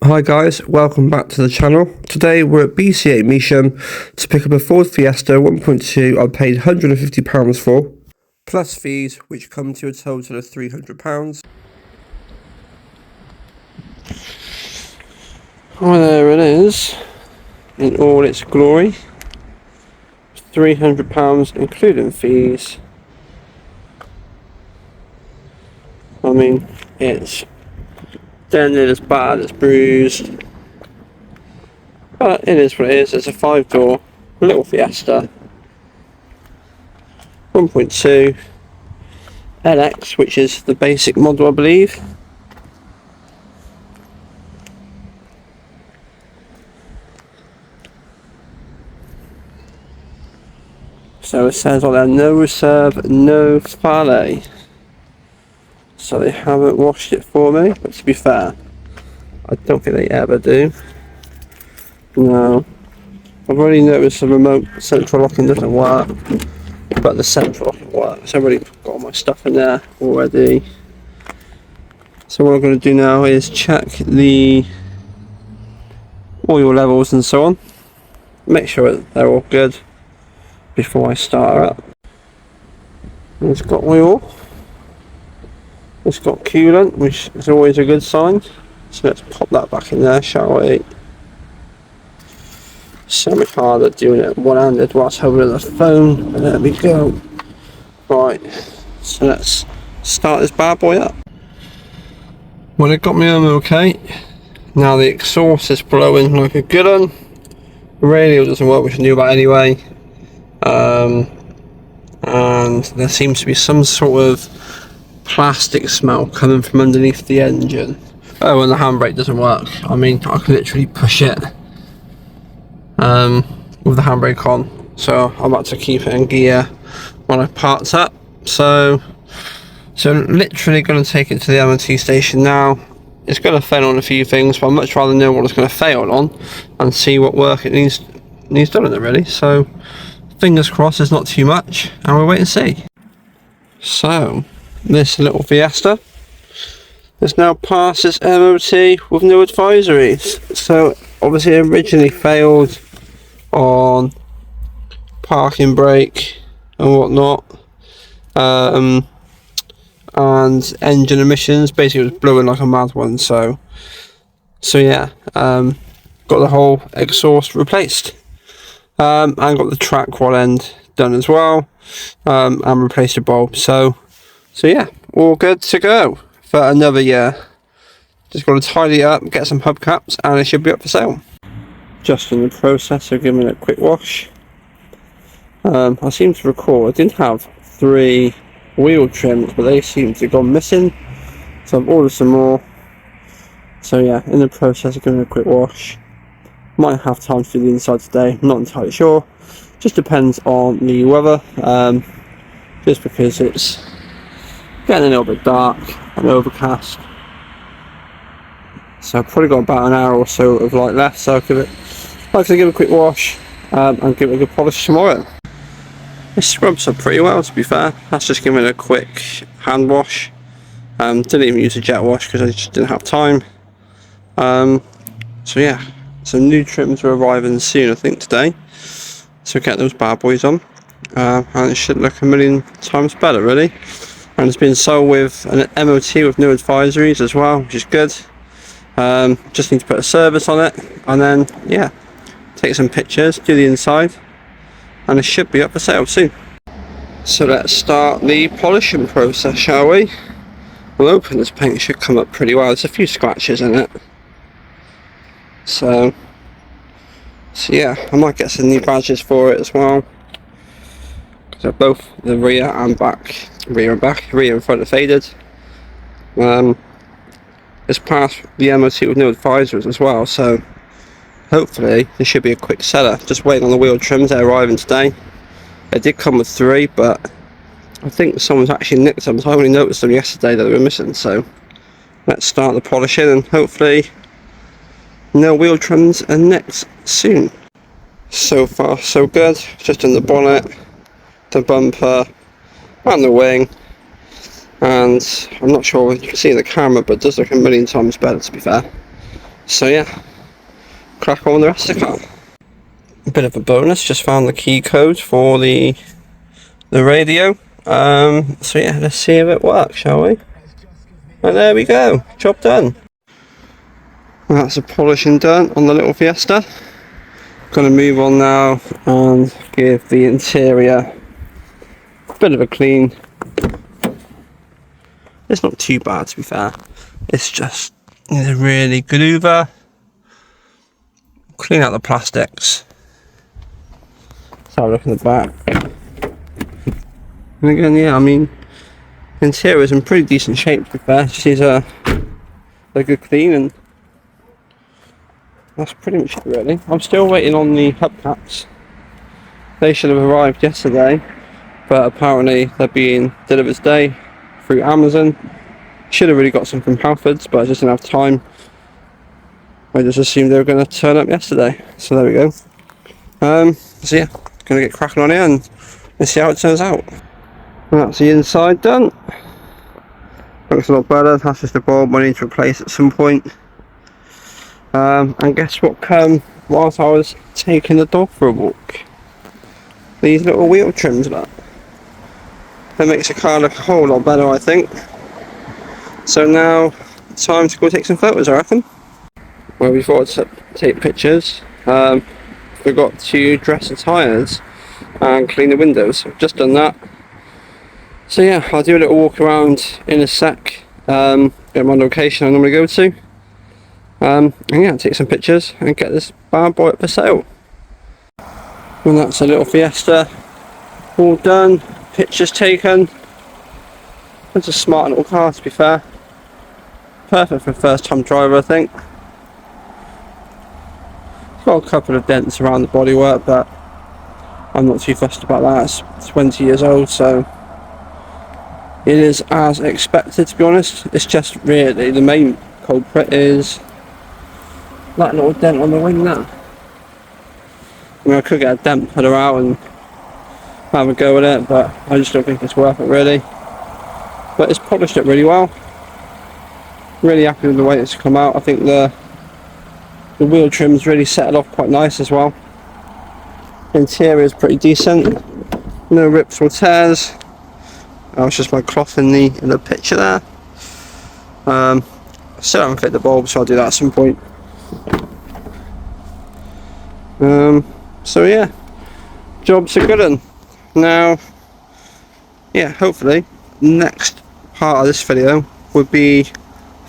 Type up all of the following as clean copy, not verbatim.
Hi guys, welcome back to the channel. Today we're at BCA Measham to pick up a Ford Fiesta 1.2 I paid £150 for, plus fees which come to a total of £300. Oh, there it is, in all its glory. £300 including fees. I mean, it's dented, it's bad, it's bruised, but it is what it is. It's a 5-door little Fiesta 1.2 LX, which is the basic model, I believe. So it says on there, no reserve, no fale. So they haven't washed it for me, but to be fair, I don't think they ever do. No. I've already noticed the remote central locking doesn't work, but the central locking works. I've already got all my stuff in there already. So what I'm going to do now is check the oil levels and so on. Make sure that they're all good before I start her up. It's got oil. It's got coolant, which is always a good sign. So let's pop that back in there, shall we? So much harder doing it one-handed whilst holding the phone. There we go. Right, so let's start this bad boy up. Well, it got me home okay. Now the exhaust is blowing like a good one. The radio doesn't work, which I knew about anyway. And there seems to be some sort of plastic smell coming from underneath the engine. Oh, and the handbrake doesn't work. I mean, I can literally push it with the handbrake on, so I'm about to keep it in gear when I parked up. So literally going to take it to the MOT station now. It's going to fail on a few things, but I'd much rather know what it's going to fail on and see what work it needs done in it, really. So fingers crossed there's not too much, and we'll wait and see. So this little Fiesta has now passed its MOT with no advisories. So obviously it originally failed on parking brake and whatnot, and engine emissions. Basically it was blowing like a mad one. So yeah, got the whole exhaust replaced, and got the track rod end done as well, and replaced the bulb. So yeah, all good to go for another year. Just got to tidy it up, get some hubcaps, and it should be up for sale. Just in the process of giving it a quick wash. I seem to recall I did have 3 wheel trims, but they seem to have gone missing, so I've ordered some more. So yeah, in the process of giving it a quick wash. Might have time to do the inside today, not entirely sure. Just depends on the weather, just because it's getting a little bit dark and overcast. So I've probably got about an hour or so of light left, so I'll give it a quick wash, and give it a good polish tomorrow. It scrubs up pretty well, to be fair. That's just giving it a quick hand wash. Didn't even use a jet wash because I just didn't have time. So yeah, some new trims are arriving soon, I think today. So get those bad boys on, and it should look a million times better, really. And it's been sold with an MOT with no advisories as well, which is good. Just need to put a service on it, and then yeah, take some pictures, do the inside, and it should be up for sale soon. So let's start the polishing process, shall we? We'll open this paint, should come up pretty well. There's a few scratches in it, so yeah, I might get some new badges for it as well, because both the rear and front are faded. It's passed the MOT with no advisories as well, so hopefully this should be a quick seller. Just waiting on the wheel trims, they're arriving today. They did come with 3, but I think someone's actually nicked them, so I only noticed them yesterday that they were missing. So let's start the polishing, and hopefully no wheel trims and nicks soon. So far so good. Just in the bonnet, the bumper and the wing, and I'm not sure if you can see in the camera, but it does look a million times better, to be fair. So yeah, crack on with the rest of the car. A bit of a bonus, just found the key code for the radio. So yeah, let's see if it works, shall we? And there we go, job done. And that's the polishing done on the little Fiesta. Gonna move on now and give the interior a bit of a clean. It's not too bad, to be fair. It's just needs a really good hoover. Clean out the plastics. Let's have a look in the back. And again, yeah, I mean, the interior is in pretty decent shape, to be fair. Just needs a good clean, and that's pretty much it, really. I'm still waiting on the hubcaps. They should have arrived yesterday, but apparently they're being delivered today through Amazon. Should have really got some from Halfords, but I just didn't have time. I just assumed they were going to turn up yesterday, so there we go. So yeah, going to get cracking on it and let's see how it turns out. And that's the inside done. Looks a lot better. That's just a bulb I need to replace at some point. And guess what came whilst I was taking the dog for a walk? These little wheel trims, look. That makes the car look a whole lot better, I think. So now, time to go take some photos, I reckon. Well, before I take pictures, forgot to dress the tyres and clean the windows. I've just done that. So yeah, I'll do a little walk around in a sec, at my location I normally go to. And yeah, take some pictures and get this bad boy up for sale. And that's a little Fiesta, all done, pictures taken. It's a smart little car, to be fair. Perfect for a first time driver, I think. Got a couple of dents around the bodywork, but I'm not too fussed about that. It's 20 years old, so it is as expected, to be honest. It's just really the main culprit is that little dent on the wing there. I mean, I could get a dent puller out and have a go at it, but I just don't think it's worth it, really. But it's polished it really well. Really happy with the way it's come out. I think the wheel trim's really settled off quite nice as well. Interior is pretty decent. No rips or tears. That was just my cloth in the picture there. Still haven't fit the bulb, so I'll do that at some point. So yeah, job's a good one. Now, yeah, hopefully next part of this video would be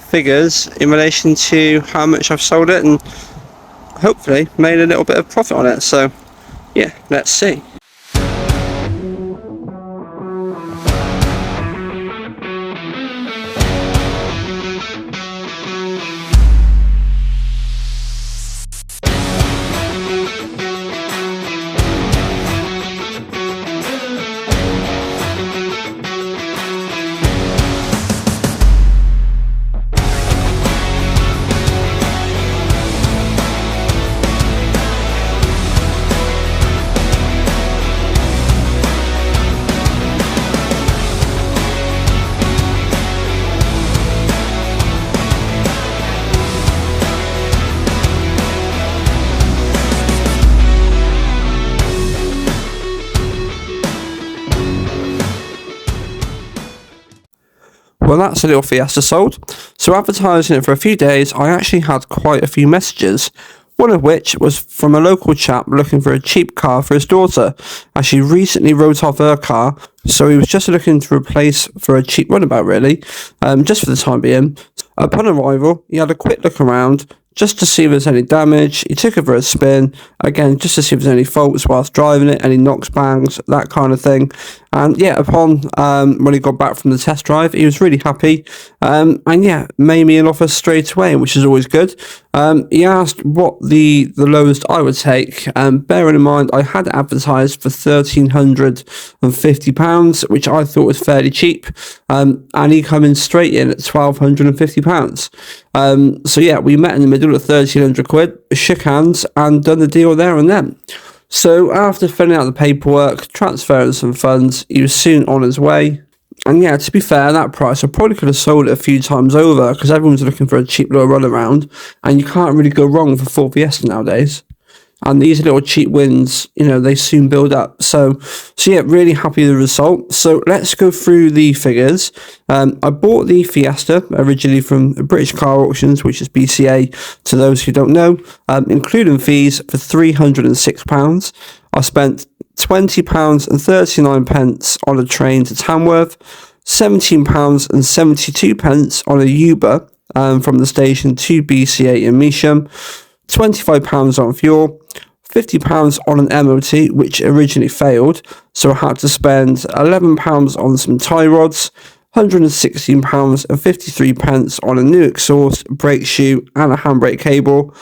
figures in relation to how much I've sold it and hopefully made a little bit of profit on it. So yeah, let's see. Well, that's a little Fiesta sold. So advertising it for a few days, I actually had quite a few messages. One of which was from a local chap looking for a cheap car for his daughter, as she recently wrote off her car, so he was just looking to replace for a cheap runabout, really, just for the time being. Upon arrival, he had a quick look around, just to see if there's any damage. He took it for a spin, again, just to see if there's any faults whilst driving it, any knocks, bangs, that kind of thing. And yeah, upon when he got back from the test drive, he was really happy. And yeah, made me an offer straight away, which is always good. He asked what the lowest I would take. Bearing in mind, I had it advertised for £1,350, which I thought was fairly cheap. And he come in straight in at £1,250. So yeah, we met in the middle at 1,300 quid, shook hands and done the deal there and then. So after filling out the paperwork, transferring some funds, he was soon on his way. And yeah, to be fair, that price, I probably could have sold it a few times over because everyone's looking for a cheap little run around, and you can't really go wrong with a Ford Fiesta nowadays. And these little cheap wins, you know, they soon build up. So yeah, really happy with the result. So let's go through the figures. I bought the Fiesta originally from British Car Auctions, which is BCA to those who don't know, including fees for £306. I spent £20.39 on a train to Tamworth, £17.72 on a Uber from the station to BCA in Measham, £25 on fuel, £50 on an MOT, which originally failed, so I had to spend £11 on some tie rods, £116.53 on a new exhaust, brake shoe, and a handbrake cable,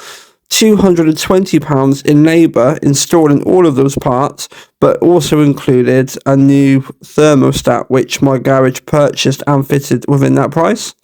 £220 in labour installing all of those parts, but also included a new thermostat, which my garage purchased and fitted within that price.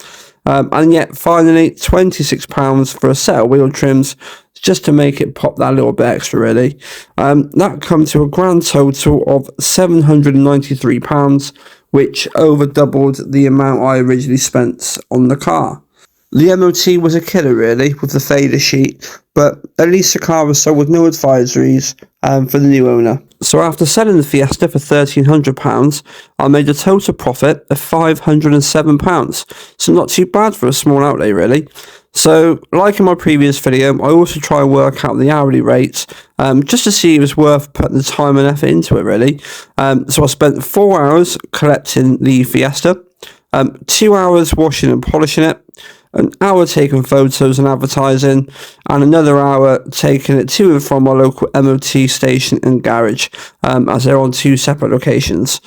And yet, finally, £26 for a set of wheel trims, just to make it pop that little bit extra, really. That comes to a grand total of £793, which over doubled the amount I originally spent on the car. The MOT was a killer, really, with the fader sheet, but at least the car was sold with no advisories for the new owner. So after selling the Fiesta for £1,300, I made a total profit of £507. So not too bad for a small outlay, really. So, like in my previous video, I also try and work out the hourly rates, just to see if it was worth putting the time and effort into it, really. So I spent 4 hours collecting the Fiesta, 2 hours washing and polishing it, an hour taking photos and advertising, and another hour taking it to and from my local MOT station and garage, as they're on 2 separate locations.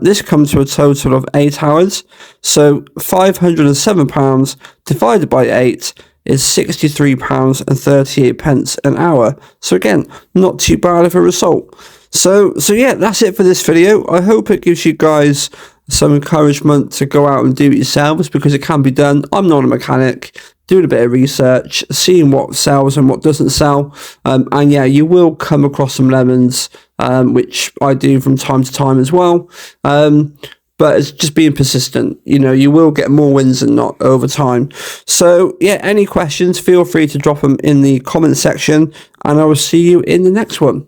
This comes to a total of 8 hours, so £507 divided by 8 is £63.38 an hour. So again, not too bad of a result. So yeah, that's it for this video. I hope it gives you guys some encouragement to go out and do it yourselves, because it can be done. I'm not a mechanic, doing a bit of research, seeing what sells and what doesn't sell, and yeah, you will come across some lemons, which I do from time to time as well, but it's just being persistent. You know, you will get more wins than not over time. So yeah, any questions, feel free to drop them in the comment section, and I will see you in the next one.